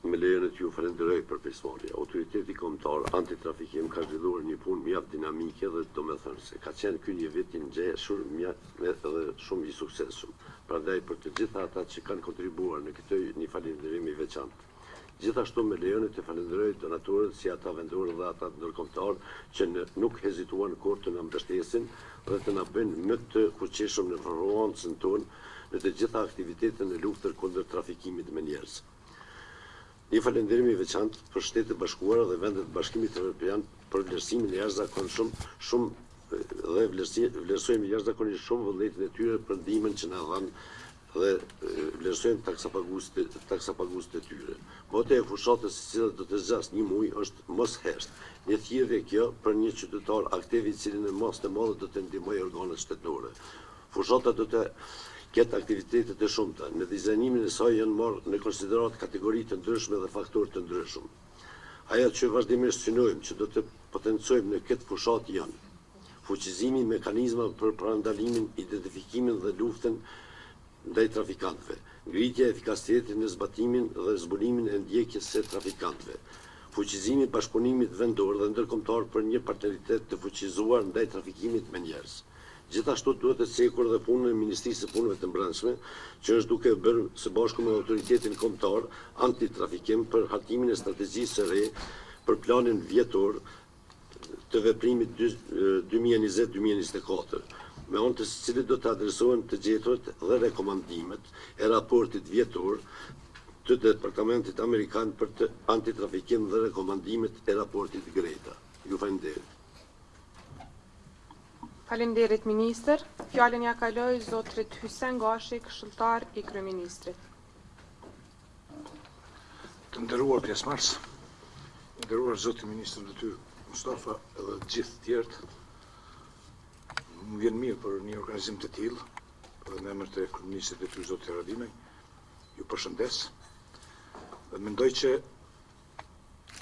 Me lejen e t'ju falenderoj për pjesëmarrje. Autoriteti kombëtar antitrafikim ka zhvilluar një punë mjaft dinamike dhe domethënë se ka qenë ky një vit i ngjeshur edhe shumë i suksesshëm. Prandaj për të gjitha ata që kanë kontribuar në këtë një falënderim i veçantë. Gjithashtu me lejen e të falenderoj donatorët si ata vendorë dhe ata ndërkombëtar që nuk hezituan kurrë të na mbështesin dhe të na bëjnë më të fuqishëm në frontën tonë në të gjitha aktivitetet në luftën kundër trafikimit me njerëz. Një falënderim i veçantë për Shtetet e Bashkuara dhe vendet e Bashkimit Evropian për vlerësimin e jashtëzakonshëm dhe vlerësojmë jashtëzakonisht shumë vullnetin e tyre për ndihmën që na dhanë dhe vlerësojmë taksapaguesit e tyre. Moto e fushatës së cilat do të zgjasë një muaj është mos hesht. Një thirrje kjo për një qytetar aktiv i cili në mas të madhe do të ndihmojë organet shtetërore. Fushata do të ketë aktivitetet e shumta. Në dizajnimin e saj janë marrë në konsiderat kategori të ndryshme dhe faktorë të ndryshëm. Ajo që vazhdimisht synojmë që do të potencojmë në këtë fushat janë fuqizimi i mekanizmave për parandalimin, identifikimin dhe luftën ndaj trafikantëve, ngritja e efikasitetit në zbatimin dhe zbulimin e ndjekjes së trafikantëve, fuqizimi i bashkëpunimit vendor dhe ndërkombëtar për një partneritet të fuqizuar ndaj trafikimit me njerëz. Gjithashtu duhet të cekur dhe punën e Ministrisë së Punëve të Brendshme, që është duke bërë së bashku me autoritetin kombëtar antitrafikim për hartimin e strategjisë së re për planin vjetor të veprimit 2020-2024, me anë të cilit do të adresohen të gjetët dhe rekomandimet e raportit vjetor të Departamentit Amerikan për të antitrafikim dhe rekomandimet e raportit Greta. Ju falenderoj. Faleminderit ministër. Fjalën ja kaloj zotrit Hysen Gashi, këshilltar i kryeministrit. Të nderuar pjesëmarrës, nderuar zoti ministër detyr Mustafa edhe të gjithë tjerët, më vjen mirë për një organizim të tillë, edhe në emër të kryeministrit detyr zoti Haradinaj, ju përshëndes dhe mendoj që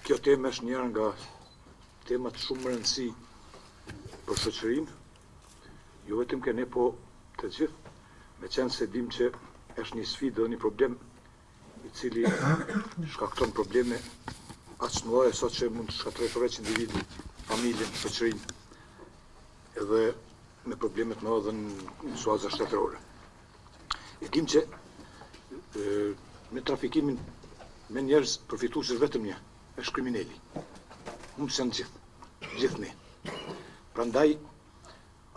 kjo temë është njëra nga temat shumë më rëndësi për shoqërinë, jo vetëm ke ne, po të gjithë, me qenë se dim që është një sfidë dhe një problem i cili shkakton probleme aq të mëdha sa që mund të shkatërrojë përveç individi, familjen, shoqërinë, edhe me probleme të mëdha dhe në suaza shtetërore. E dim që me trafikimin me njerëz përfitues është vetëm një, është kriminali. Humbs janë gjithë ne. Prandaj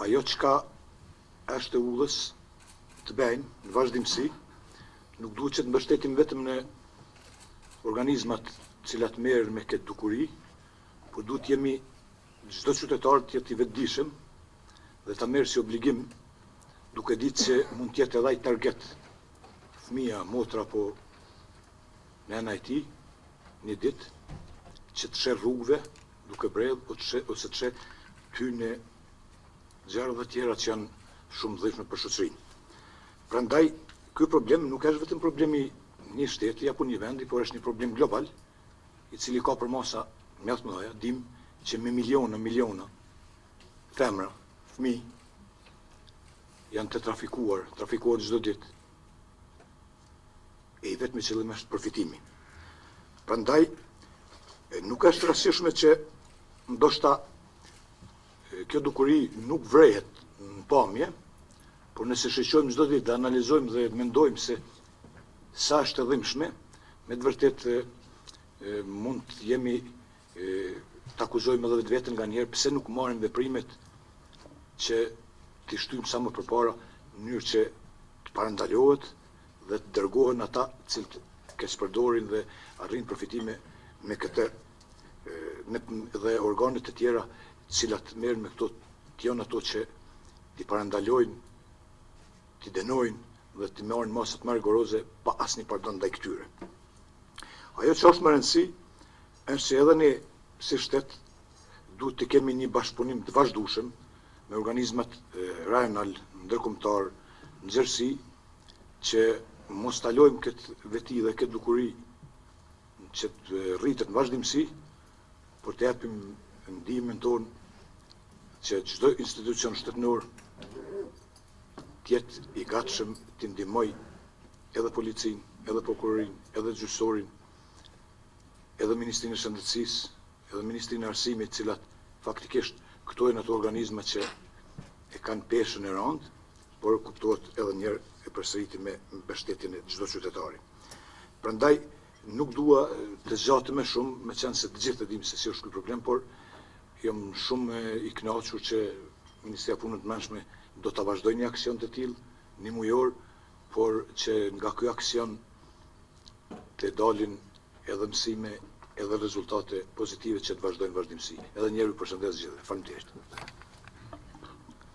ajo çka është e ullës të bëjnë në vazhdimsi, nuk duhet që të mbështetim vetëm në organizmat cilat merren me këtë dukuri, por duhet jemi çdo qytetar të jetë i vetëdijshëm dhe ta merr si obligim, duke ditë se mund të jetë edhe ai target, fëmia, motra apo nëna e tij, një ditë që të sheh rrugëve duke bredh ose të sheh hyjnë gjëra të tjera që janë shumë dhëfshme për shoqërinë. Prandaj, ky problem nuk është vetëm problemi një shteti apo një vendi, por është një problem global, i cili ka përmasa mjaft të mëdha. Dim që me miliona femra, fëmijë janë të trafikohen çdo ditë. E i vetmi qëllim është përfitimi. Prandaj, nuk është rastishme që ndoshta kjo dukuri nuk vrehet në pamje, por nëse shoqërojmë çdo ditë dhe analizojmë dhe mendojmë se sa është e dhimbshme, me të vërtetë mund të jemi të akuzojmë edhe vetveten nganjëherë pse nuk marrim veprimet që t'i shtyjmë sa më përpara në mënyrë që të parandalohet dhe të dërgohen ata cilët keqpërdorin dhe arrin përfitime me këtë dhe organet e tjera cilat merren me këto të janë ato që t'i parandalojnë, t'i denojnë dhe t'i marrin masat më rigoroze pa asnjë pardon ndaj këtyre. Ajo që është më rëndësi është se edhe ne si shtet duhet të kemi një bashkëpunim të vazhdueshëm me organizmat rajonal, ndërkombëtar, nxjerrësi, që mos ta lojmë këtë veti dhe këtë dukuri që të rritet në vazhdimsi, por të japim ndihmën tonë që çdo institucion shtetëror të jetë i gatshëm të ndihmojë edhe policinë, edhe prokurorin, edhe gjyqësorin edhe Ministrinë e Shëndetësisë, edhe Ministrinë e Arsimit, cilat faktikisht këto janë ato organizma që e kanë peshën e rëndë, por kuptohet edhe njerë e përsëriti me mbështetjen e çdo qytetari. Prandaj nuk dua të zgjatem më shumë, me qenë se të gjithë e dimë se si është ky problem, por jam shumë i kënaqur që Ministria e Punëve të Brendshme do ta vazhdojë një aksion të tillë, një mujor, por që nga ky aksion të dalin edhe mësime, edhe rezultate pozitive që të vazhdojnë vazhdimsi. Edhe njerë ju përshëndes gjithë. Faleminderit.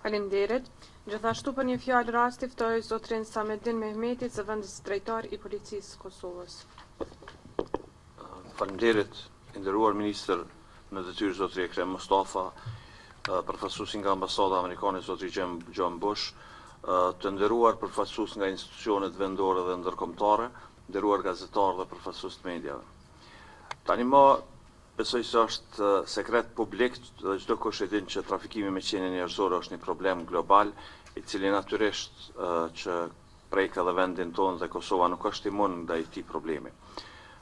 Faleminderit. Gjithashtu për një fjalë rasti ftoj zotrin Samedin Mehmeti, zëvendës drejtar i Policisë Kosovës. Faleminderit, i nderuar ministër në detyrë zotri Ekrem Mustafa, përfaqësuesi nga ambasada amerikane zotri John Bush, të nderuar përfaqësues nga institucionet vendore dhe ndërkombëtare, nderuar gazetarë dhe përfaqësues të mediave. Tani më besoj se është sekret publik dhe çdo kush e din që trafikimi me qenie njerëzore është një problem global, i cili natyrisht që prek edhe vendin tonë dhe Kosova nuk është imun ndaj këtij problemi.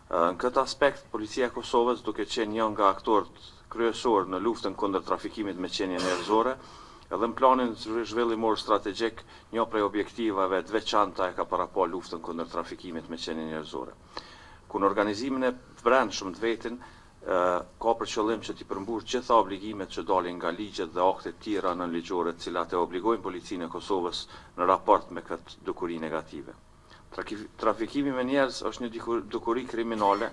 Në këtë aspekt, policia e Kosovës, duke qenë një nga aktorët kryesor në luftën kundër trafikimit me qenie njerëzore, edhe në planin zhvillimor strategjik, një prej objektivave të veçanta e ka parapo luftën kundër trafikimit me qenie njerëzore. Ku në organizimin e brendshëm të vetin, ka për qëllim që t'i përmbush gjitha obligimet që dalin nga ligjet dhe aktet tjera nënligjore të cilat e obligojnë policinë e Kosovës në raport me këtë dukuri negative. Trafikimi me njerëz është një dukuri kriminale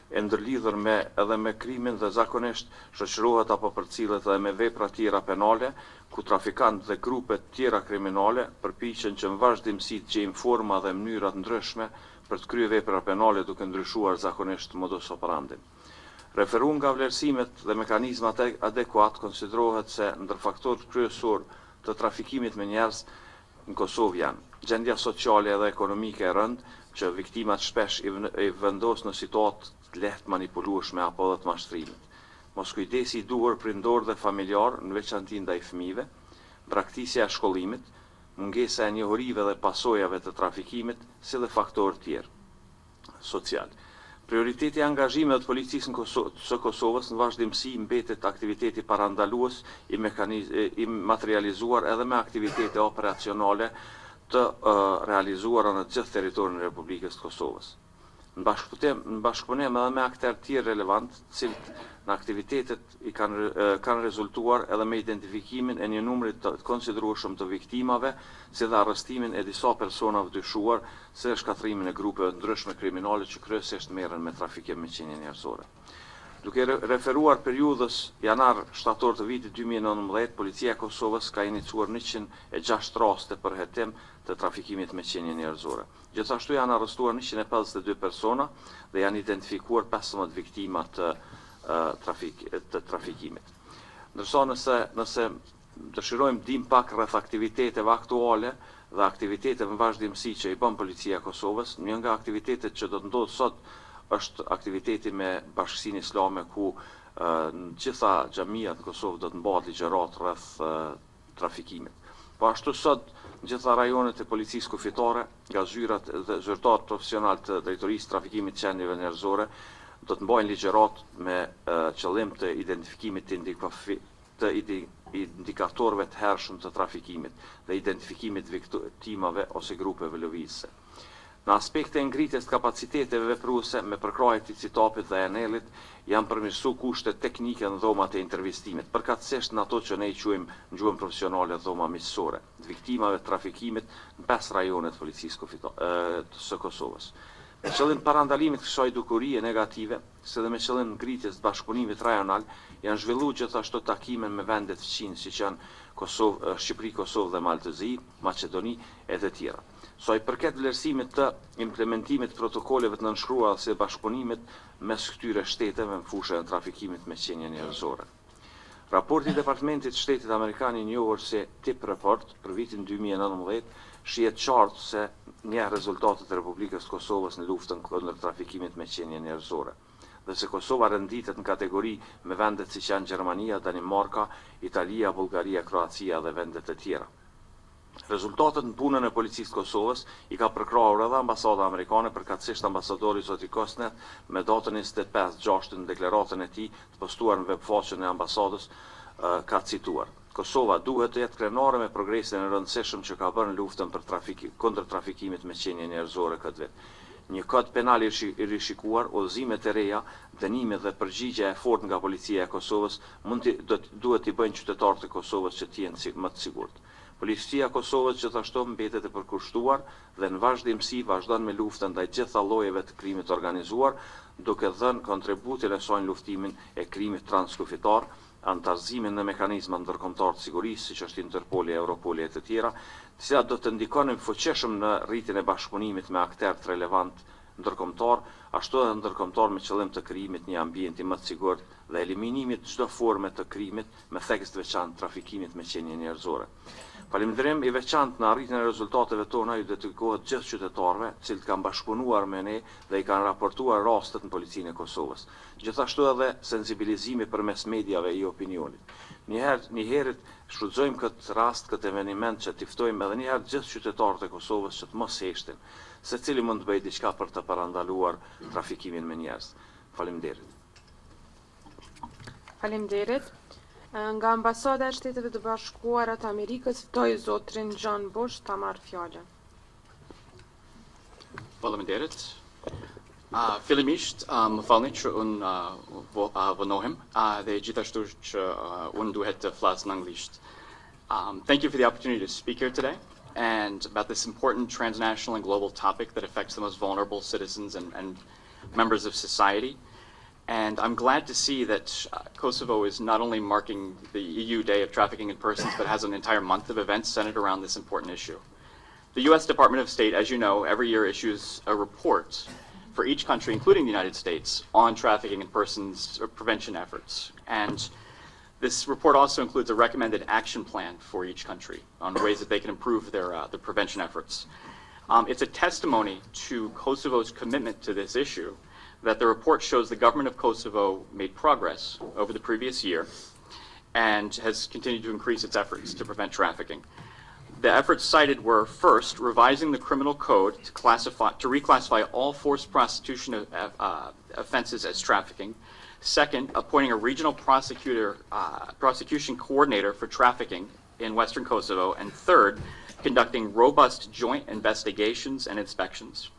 e ndërlidhur edhe me krimin dhe zakonisht shoqërohet apo përcillet edhe me vepra tjera penale, ku trafikantë dhe grupe tjera kriminale përpiqen që në vazhdimsi të gjejnë forma dhe mënyra të ndryshme për të kryer vepra penale duke ndryshuar zakonisht modus operandi. Referuar nga vlerësimet dhe mekanizmat adekuat, konsiderohet se ndër faktorët kryesor të trafikimit me njerëz në Kosovë janë gjendja sociale dhe ekonomike e rëndë, që viktimat shpesh i vendos në situatë të lehtë manipulueshme apo dhe të mashtrimit. Moskujdesi i duhur prindor dhe familjar, në veçanti ndaj fëmijëve, braktisja e shkollimit, mungesa e njohurive dhe pasojave të trafikimit, si dhe faktorë tjerë social. Prioriteti i angazhimeve të policisë së Kosovës në vazhdimsi mbetet aktiviteti parandalues i materializuar edhe me aktivitete operacionale të realizuara në gjithë territorin e Republikës së Kosovës. Në bashkëpunim edhe me aktorë tjerë relevant, cilët në aktivitetet i kanë rezultuar edhe me identifikimin e një numri të konsiderueshëm të viktimave, si dhe arrestimin e disa personave dyshuar se shkatrimin e grupeve ndryshme kriminale që kryesisht merren me trafikim me qenie njerëzore. Duke referuar periudhës janar-shtator të vitit 2019, policia e Kosovës ka iniciuar 106 raste për hetim të trafikimit me qenie njerëzore. Gjithashtu janë arrestuar 152 persona dhe janë identifikuar 15 viktima të trafikimit. Ndërsa nëse dëshirojmë dim pak rreth aktiviteteve aktuale dhe aktiviteteve në vazhdimsi që i bën policia e Kosovës, një nga aktivitetet që do të ndodhë sot është aktiviteti me Bashkësinë Islame, ku në gjitha xhamiat në Kosovë do të mbahet ligjërat rreth trafikimit. Po ashtu sot në gjitha rajonet e policisë kufitare, nga zyrat dhe zyrtarët profesional të drejtorisë trafikimit të qenieve njerëzore, do të mbajnë ligjërat me qëllim të identifikimit të indikatorëve të hershëm të trafikimit dhe identifikimit viktimave ose grupeve lëvizëse. Në aspekte e ngritjes të kapaciteteve vepruese me përkrahjet të citapit dhe enelit, janë përmirësuar kushtet teknike në dhomat e intervistimit, përkatësisht në ato që ne i quajmë në gjuhën profesionale dhoma miqësore, të viktimave të trafikimit në 5 rajone të policisë së Kosovës. Me qëllim parandalimit kësaj dukurie negative, si dhe me qëllim ngritjes të bashkëpunimit rajonal, janë zhvilluar gjithashtu takime me vende të fqinj siç janë Shqipëri, Kosovë dhe Maltëzi, Maqedoni e të tjera. Sa i përket vlerësimit të implementimit të protokoleve të nënshkruara si bashkëpunimit mes këtyre shteteve në fushën e trafikimit me qenie njerëzore. Raporti i Departamentit të Shtetit Amerikan i njohur si TIP Report për vitin 2019 shihet qartë se një rezultatet e Republikës së Kosovës në luftën kundër trafikimit me qenie njerëzore, dhe se Kosova renditet në kategori me vendet siç janë Gjermania, Danimarka, Italia, Bullgaria, Kroacia dhe vendet e tjera. Rezultatet në punën e policisë Kosovës I ka përkrahur edhe ambasada amerikane, përkatësisht ambasadori zoti Kosnet me datën 25/6 në deklaratën e tij të postuar në webfaqen e ambasadës ka cituar: Kosova duhet të jetë krenare me progresin e rëndësishëm që ka bërë në luftën për kundër trafikimit me qenie njerëzore këtë vit. Një kod penal I rishikuar, udhëzimet e reja, dënime dhe përgjigje e fortë nga policia e Kosovës duhet t'i bëjnë qytetarët e Kosovës që të jenë më të sigurt. Policia e Kosovës gjithashtu mbetet e përkushtuar dhe në vazhdimsi vazhdon me luftën ndaj gjitha llojeve të krimit organizuar, duke dhënë kontributin e saj në luftimin e krimit transkufitar, antarëzimin në mekanizma ndërkombëtar të sigurisë, siç është Interpoli, Europoli e të tjera, të cilat do të ndikonin fuqishëm në rritjen e bashkëpunimit me aktorë të relevant ndërkombëtar, ashtu edhe ndërkombëtar me qëllim të krijimit një ambienti më të sigurt dhe eliminimit çdo forme të krimit me theks të veçantë trafikimit me qenie njerëzore. Falënderim I veçantë në arritjen e rezultateve tona I dedikohet gjithë qytetarëve, të cilët kanë bashkëpunuar me ne dhe I kanë raportuar rastet në policinë e Kosovës. Gjithashtu edhe sensibilizimi përmes mediave I opinionit. Njëherë shfrytëzojmë këtë rast, këtë eveniment që t'i ftojmë edhe njëherë gjithë qytetarët e Kosovës që të mos heshtin, secili mund të bëjë diçka për të parandaluar trafikimin me njerëz. Faleminderit. Faleminderit. Nga ambasada e Shteteve të Bashkuara të Amerikës ftoi zotrin John Bush ta marrë fjalën. Faleminderit. Fillimisht, më falni që unë vonohem dhe gjithashtu që unë duhet të flas në anglisht. Thank you for the opportunity to speak here today and about this important transnational and global topic that affects the most vulnerable citizens and members of society. And I'm glad to see that Kosovo is not only marking the EU Day of Trafficking in Persons, but has an entire month of events centered around this important issue. The U.S. Department of State, as you know, every year issues a report for each country, including the United States, on trafficking in persons prevention efforts. And this report also includes a recommended action plan for each country on ways that they can improve their prevention efforts. It's a testimony to Kosovo's commitment to this issue that the report shows the government of Kosovo made progress over the previous year and has continued to increase its efforts to prevent trafficking. The efforts cited were, first, revising the criminal code to reclassify all forced prostitution offenses as trafficking. Second, appointing a regional prosecution coordinator for trafficking in Western Kosovo. And third, conducting robust joint investigations and inspections.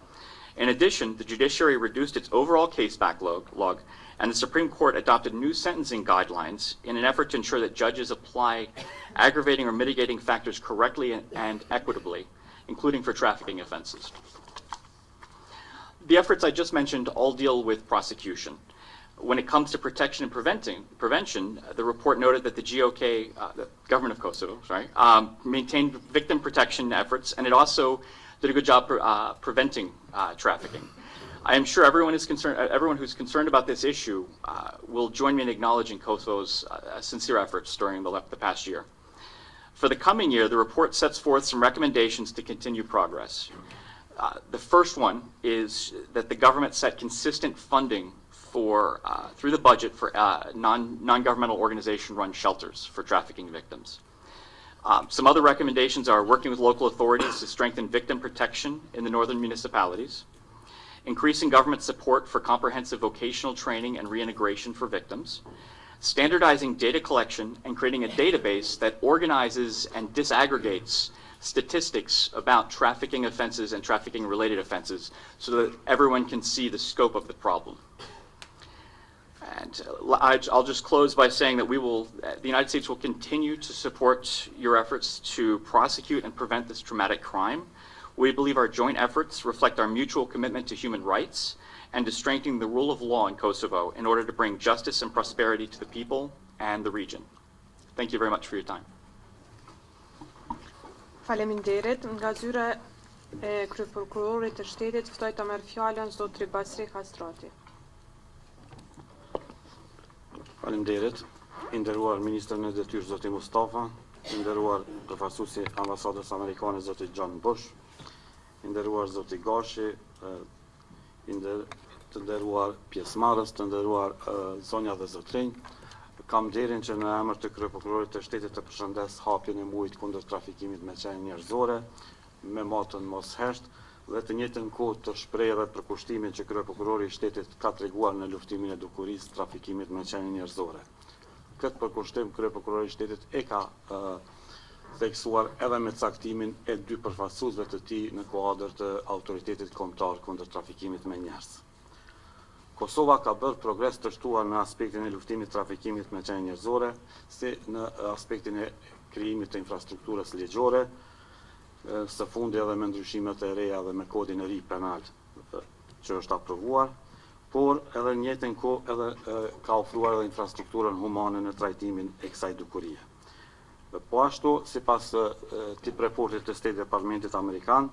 In addition, the judiciary reduced its overall case backlog, and the Supreme Court adopted new sentencing guidelines in an effort to ensure that judges apply aggravating or mitigating factors correctly and equitably, including for trafficking offenses. The efforts I just mentioned all deal with prosecution. When it comes to protection and prevention, the report noted that the GOK, the government of Kosovo, maintained victim protection efforts, and it also did a good job preventing trafficking. I am sure everyone who's concerned about this issue will join me in acknowledging Kosovo's sincere efforts during the past year. For the coming year, the report sets forth some recommendations to continue progress. The first one is that the government set consistent funding through the budget for non-governmental organization-run shelters for trafficking victims. Some other recommendations are working with local authorities to strengthen victim protection in the northern municipalities, increasing government support for comprehensive vocational training and reintegration for victims, standardizing data collection and creating a database that organizes and disaggregates statistics about trafficking offenses and trafficking-related offenses so that everyone can see the scope of the problem. And I'll just close by saying that the United States will continue to support your efforts to prosecute and prevent this traumatic crime. We believe our joint efforts reflect our mutual commitment to human rights and to strengthening the rule of law in Kosovo in order to bring justice and prosperity to the people and the region. Thank you very much for your time. Faleminderit. Nga zyra e kryeprokurorit të shtetit ftoj të merr fjalën zotri Basri Kastrati. Faleminderit. I nderuar ministrin e detyrë zoti Mustafa, i nderuar përfaqësuesi ambasadës amerikane zoti John Bush, i nderuar zoti Gashi, të nderuar pjesëmarrës, të nderuar zonja dhe zotrinj, Kam nderin që në emër të kryeprokurorit të shtetit të përshëndes hapjen e muajit kundër trafikimit me qenë njerëzore, me motën mos hesht, dhe të njëjtën kohë të shpreh edhe për kushtimin që kryeprokurori i shtetit ka treguar në luftimin e dukurisë trafikimit me qenë njerëzore. Këtë përkushtim kryeprokurori i shtetit e ka theksuar edhe me caktimin e 2 përfaqësuesve të tij në kuadër të autoritetit kombëtar kundër trafikimit me njerëz. Kosova ka bërë progres të shtuar në aspektin e luftimit trafikimit me qenë njerëzore, si në aspektin e krijimit të infrastrukturës ligjore, së fundi edhe me ndryshimet e reja dhe me kodin e ri penal që është aprovuar, por edhe në njëjtën kohë edhe ka ofruar edhe infrastrukturën humane në trajtimin e kësaj dukurie. Po ashtu, sipas tip raportit të State Departmentit Amerikan,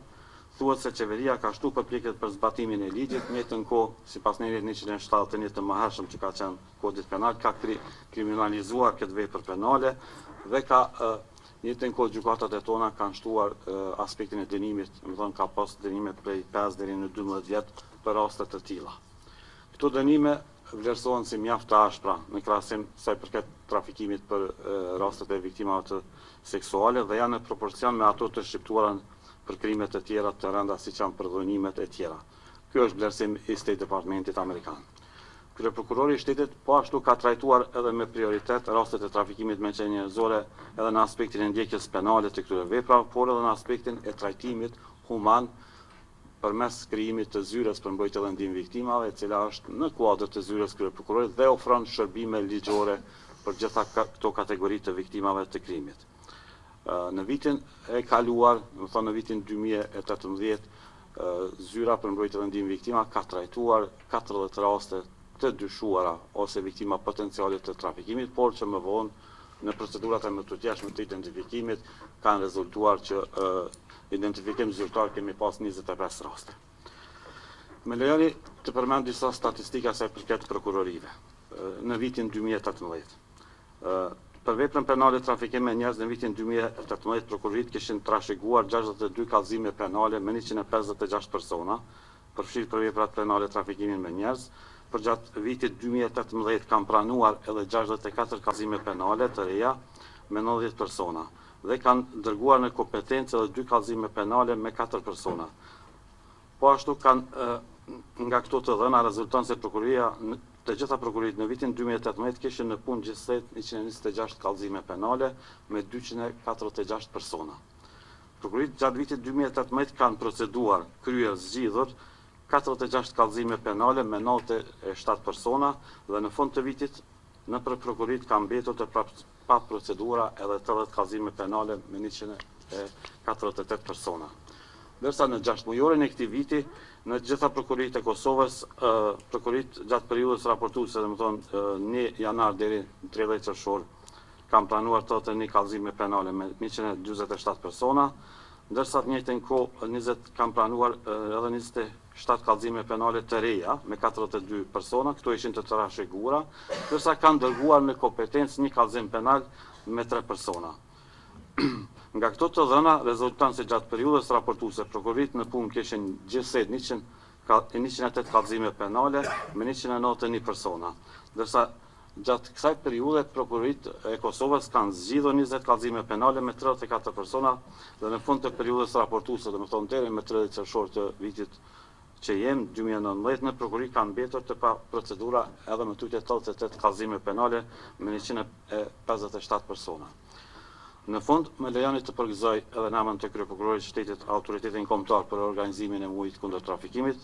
thuhet se qeveria ka shtu përpjekjet për zbatimin e ligjit, në njëjtën kohë, sipas Nirit 171 të mëhershëm që ka qenë kodit penal, ka kriminalizuar këtë vepër penale dhe ka në njëjtën kohë gjykatat e tona kanë shtuar aspektin e dënimit, domethënë ka pas dënime prej 5 deri në 12 vjet për raste të tilla. Këto dënime vlerësohen si mjaft të ashpra në krahasim sa i përket trafikimit për rastet e viktimave të seksuale dhe janë në proporcion me ato të shqiptuara për krimet e tjera të rënda siç janë përdhunimet e tjera. Ky është vlerësim i State Departmentit Amerikan. Kryeprokurori i shtetit po ashtu ka trajtuar edhe me prioritet rastet e trafikimit me qenë njerëzore edhe në aspektin e ndjekjes penale të këtyre veprave, por edhe në aspektin e trajtimit human përmes krijimit të zyres për mbrojtje dhe ndihmë viktimave, e cila është në kuadër të zyres kryeprokurorit dhe ofron shërbime ligjore për gjitha këto kategori të viktimave të krimit. Në vitin e kaluar, në vitin 2018, zyra për mbrojtje dhe ndihmë viktima ka trajtuar 40 raste të dyshuara ose viktima potenciale të trafikimit, por që më vonë në procedurat e më të tjeshme të identifikimit kanë rezultuar që identifikim zyrtar kemi pas 25 raste. Me lejoni të përmend disa statistika se përket prokurorive. Në vitin 2018, për veprën penale trafikim me njerëz në vitin 2018 prokurorit kishin trashëguar 62 kallëzime penale me 156 persona, përfshirë për veprat penale trafikimin me njerëz. Për gjatë vitit 2018 kanë pranuar edhe 64 kallëzime penale të reja me 90 persona dhe kanë dërguar në kompetencë edhe 2 kallëzime penale me 4 persona. Po ashtu kanë nga këto të dhëna rezulton se prokuroria të gjitha prokurorit në vitin 2018 kishin në punë gjithsej 126 kallëzime penale me 246 persona. Prokurorit gjatë vitit 2018 kanë proceduar, kryer, zgjidhur 46 kallëzime penale me 97 persona dhe në fund të vitit në për prokurorit kanë mbetur të pa procedura edhe 80 kallëzime penale me 148 persona. Ndërsa në 6 mujorin e këtij viti, në gjitha prokurorit e Kosovës, prokurorit gjatë periudhës raportuese, domethënë 1 janar deri në 30 qershor, kanë planuar 81 kallëzime penale me 147 persona, ndërsa të njëjtën kohë 20 kanë planuar edhe 27 kallëzime penale të reja me 42 persona, këto ishin të trashëguara, ndërsa kanë dërguar në kompetencë 1 kallëzim penal me 3 persona. Nga këto të dhëna rezulton se gjatë periudhës raportuese prokurorit në punë kishin gjithsej 108 kallëzime penale me 191 persona, ndërsa gjatë kësaj periudhe prokurorit e Kosovës kanë zgjidhur 20 kallëzime penale me 34 persona dhe në fund të periudhës raportuese, domethënë deri më 30 qershor të vitit që jem 2019 në prokurori kanë mbetur të pa procedura edhe më tutje 88 kallëzime penale me 157 persona. Në fund, me lejoni të përgëzoj edhe në emër të kryeprokurorit të shtetit autoritetin kombëtar për organizimin e muajit kundër trafikimit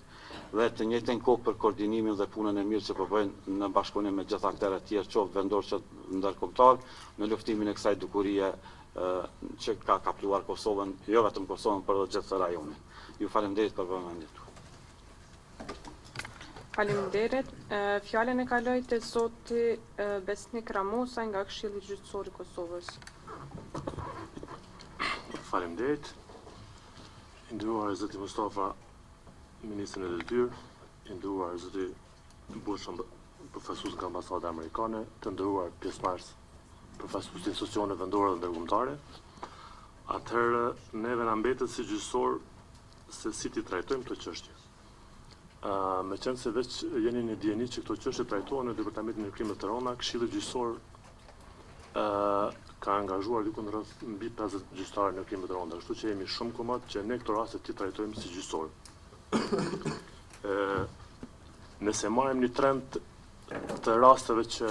dhe të njëjtën kohë për koordinimin dhe punën e mirë që po bëjnë në bashkëpunim me gjithë aktorët tjerë, qoftë vendor që ndërkombëtar, në luftimin e kësaj dukurie që ka kapluar Kosovën, jo vetëm Kosovën, por edhe gjithë rajonin. Ju faleminderit për vëmendjen tuaj. Faleminderit. Fjalën e kaloj te zoti Besnik Ramosa nga Këshilli Gjyqësor i Kosovës. Faleminderit. I nderuar zoti Mustafa, ministri i detyrë, i nderuar zoti Bush, përfaqësues nga ambasada amerikane, të nderuar pjesëmarrës, përfaqësues të institucioneve vendore dhe ndërkombëtare. Atëherë neve na mbetet si gjyqësor se si ti trajtojmë këtë çështje. Me qenë se veç jeni një dijeni që këto çështje trajtohen në Departamentin e Krimeve të Rënda, Këshilli Gjyqësor ka angazhuar diku në rreth mbi 50 gjyqtarë në krimeve të rënda, kështu që jemi shumë komat që ne këto raste ti trajtojmë si gjyqësor. Nëse marrim një trend të rasteve që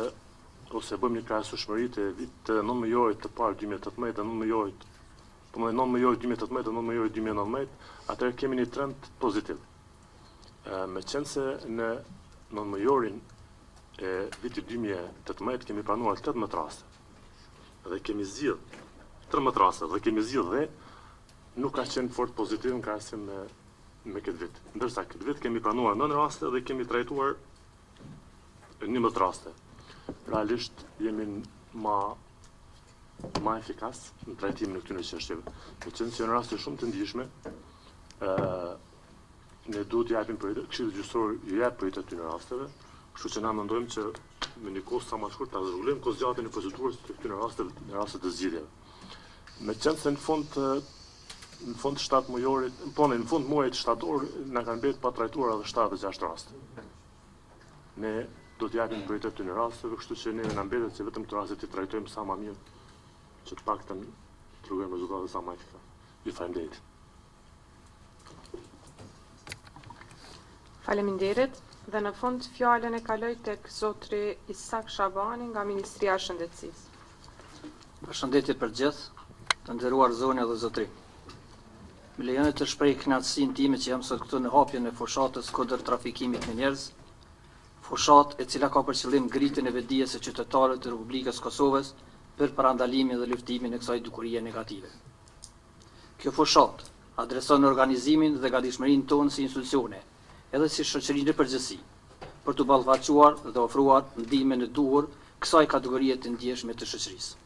ose bëjmë një krahasueshmëri të 9 muajit të parë 2018 dhe 9 muajit, po më 9 muajit 2018 dhe 9 muajit 2019, atëherë kemi një trend pozitiv. Meqense në 9 muajorin e vitit 2018 kemi pranuar 18 raste dhe kemi zgjidh 13 raste dhe kemi zgjidh dhe nuk ka qenë fort pozitiv në krahasim me këtë vit. Ndërsa këtë vit kemi pranuar 9 raste dhe kemi trajtuar 11 raste. Realisht jemi ma efikas në trajtimin e këtyre çështjeve. Meqense që në raste shumë të ndjeshme, ne duhet të japim prioritet, Këshilli Gjyqësor ju jep prioritet këtyre rasteve, kështu që na mendojmë që me një kohë sa më shkurt ta zhvillojmë kozgjatjen e procedurës të këtyre rasteve, në raste të zgjidhjeve. Meqense në fund 7 muajorit, në fund muajit shtator na kanë mbetur pa trajtuar edhe 76 raste. Ne do të japim prioritet këtyre rasteve, kështu që ne na mbetet që vetëm këto raste të trajtojmë sa më mirë, që të paktën të tregojmë rezultate sa më efikase. Ju faleminderit. Faleminderit dhe në fund fjalën e kaloj tek zotri Isak Shabani nga Ministria e Shëndetësisë. Përshëndetje për gjithë, të nderuar zonja dhe zotri. Më lejoni të shpreh kënaqësinë time që jam sot këtu në hapjen e fushatës Kundër Trafikimit me njerëz, fushatë e cila ka për qëllim ngritjen e vetdijes së qytetarëve të Republikës Kosovës për parandalimin dhe luftimin e kësaj dukurie negative. Kjo fushatë adreson organizimin dhe gatishmërinë tonë si institucione, edhe si shoqërinë në përgjithësi, për të ballafaquar dhe ofruar ndihmën e duhur kësaj kategorie të ndjeshme të shoqërisë.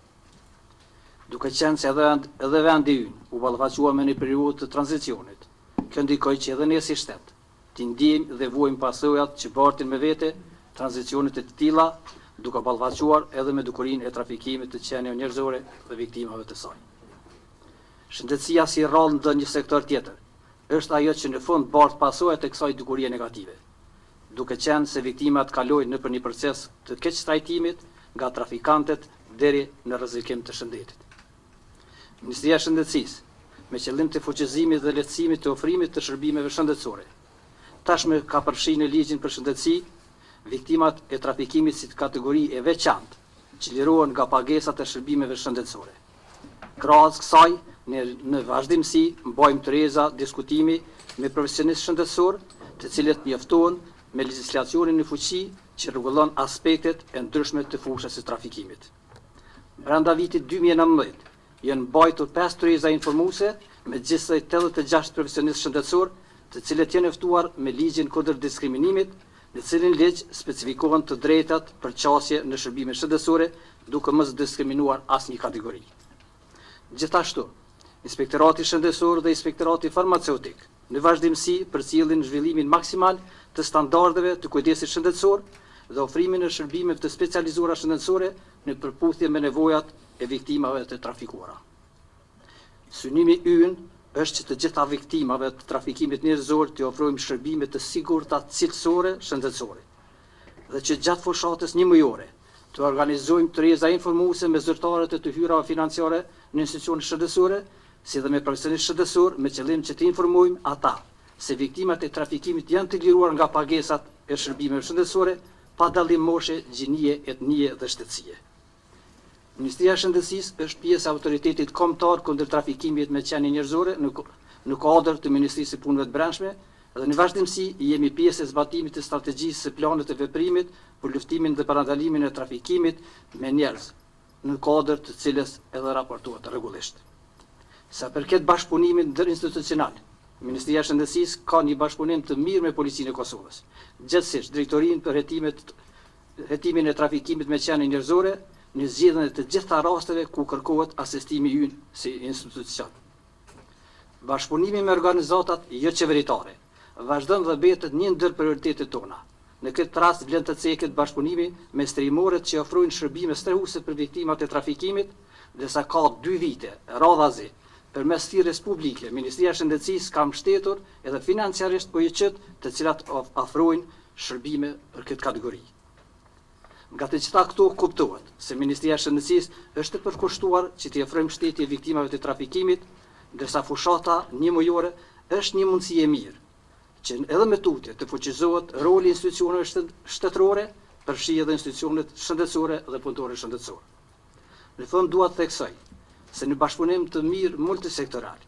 Duke qenë se edhe vendi ynë u ballafaqua me një periudhë të tranzicionit, kjo ndikoi që edhe ne si shtet të ndijmë dhe vuajmë pasojat që bartin me vete tranzicionet e të tilla, duke ballafaquar edhe me dukurinë e trafikimit të qenieve njerëzore dhe viktimave të saj. Shëndetësia si rrallë në një sektor tjetër është ajo që në fund bart pasojat e kësaj dukurie negative, duke qenë se viktimat kalojnë nëpër një proces të keq trajtimit nga trafikantët deri në rrezikim të shëndetit. Ministria e Shëndetësisë, me qëllim të fuqizimit dhe lehtësimit të ofrimit të shërbimeve shëndetësore, tashmë ka përfshirë në ligjin për shëndetësi viktimat e trafikimit si kategori e veçantë, që lirohen nga pagesat e shërbimeve shëndetësore. Krahas kësaj, në vazhdimsi mbajmë të rreza diskutimi me profesionistë shëndetësor, të cilët njoftohen me legjislacionin në fuqi që rregullon aspektet e ndryshme të fushës së trafikimit. Brenda vitit 2019 janë mbajtur 5 tëreza informuese me gjithsej 86 profesionistë shëndetësor, të cilët janë ftuar me ligjin kundër diskriminimit, në cilin ligj specifikohen të drejtat për qasje në shërbime shëndetësore, duke mos diskriminuar asnjë kategori. Gjithashtu, Inspektorati Shëndetësor dhe Inspektorati Farmaceutik në vazhdimsi përcjellin zhvillimin maksimal të standardeve të kujdesit shëndetësor dhe ofrimin e shërbimeve të specializuara shëndetësore në përputhje me nevojat e viktimave të trafikuara. Synimi ynë është që të gjitha viktimave të trafikimit njerëzor të ofrojmë shërbime të sigurta cilësore shëndetësore dhe që gjatë fushatës një mujore të organizojmë tëreza informuese me zyrtarët e të hyrave financiare në institucione shëndetësore, si dhe me profesionistë shëndetësor me qëllim që të informojmë ata se viktimat e trafikimit janë të liruar nga pagesat e shërbimeve shëndetësore pa dallim moshe, gjinie, etnie dhe shtetësie. Ministria e Shëndetësisë është pjesë e autoritetit kombëtar kundër trafikimit me qenie njerëzore në kuadër të Ministrisë së Punëve të Brendshme dhe në vazhdimsi jemi pjesë e zbatimit të strategjisë së planit të veprimit për luftimin dhe parandalimin e trafikimit me njerëz, në kuadër të cilës edhe raportohet rregullisht. Sa përket bashkëpunimit ndërinstitucional, Ministria e Shëndetësisë ka një bashkëpunim të mirë me Policinë e Kosovës, gjithsesi drejtorinë për hetimin e trafikimit me qenie njerëzore, në zgjedhjen e të gjitha rasteve ku kërkohet asistimi ynë si institucion. Bashkëpunimi me organizatat jo qeveritare vazhdon dhe betet një ndër prioritetet tona. Në këtë rast vlen të ceket bashkëpunimi me streamorët që ofrojnë shërbime strehuese për viktimat e trafikimit, dhe sa ka 2 vite radhazi përmes thirrjes publike, Ministria e Shëndetësisë ka mbështetur edhe financiarisht OIQ-t të cilat ofrojnë shërbime për këtë kategori. Nga të gjitha këto kuptohet se Ministria e Shëndetësisë është e përkushtuar që t'i ofrojmë mbështetje viktimave të trafikimit, ndërsa fushata njëmujore është një mundësi e mirë, që edhe me tutje të fuqizohet roli i institucioneve shtetërore, përfshi edhe institucionet shëndetësore dhe punëtorë shëndetësor. Në fund dua të theksoj se në bashkëpunim të mirë multisektoral,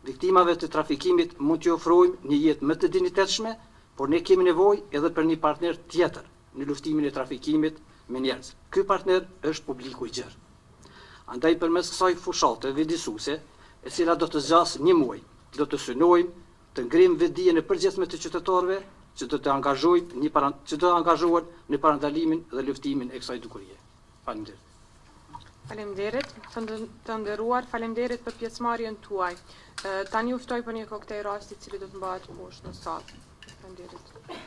viktimave të trafikimit mund t'i ofrojmë një jetë më të dinjitetshme, por ne kemi nevojë edhe për një partner tjetër në luftimin e trafikimit me njerëz. Ky partner është publiku i gjerë. Andaj përmes kësaj fushate vëdësuese, e cila do të zgjasë një muaj, do të synojmë të ngrimë vetdijen e përgjithshme të qytetarëve që do të angazhohen në parandalimin dhe luftimin e kësaj dukurie. Faleminderit. Faleminderit, të nderuar, faleminderit për pjesëmarrjen tuaj. Tani uftoj për një koktejl rasti i cili do të mbahet poshtë në sallë. Faleminderit.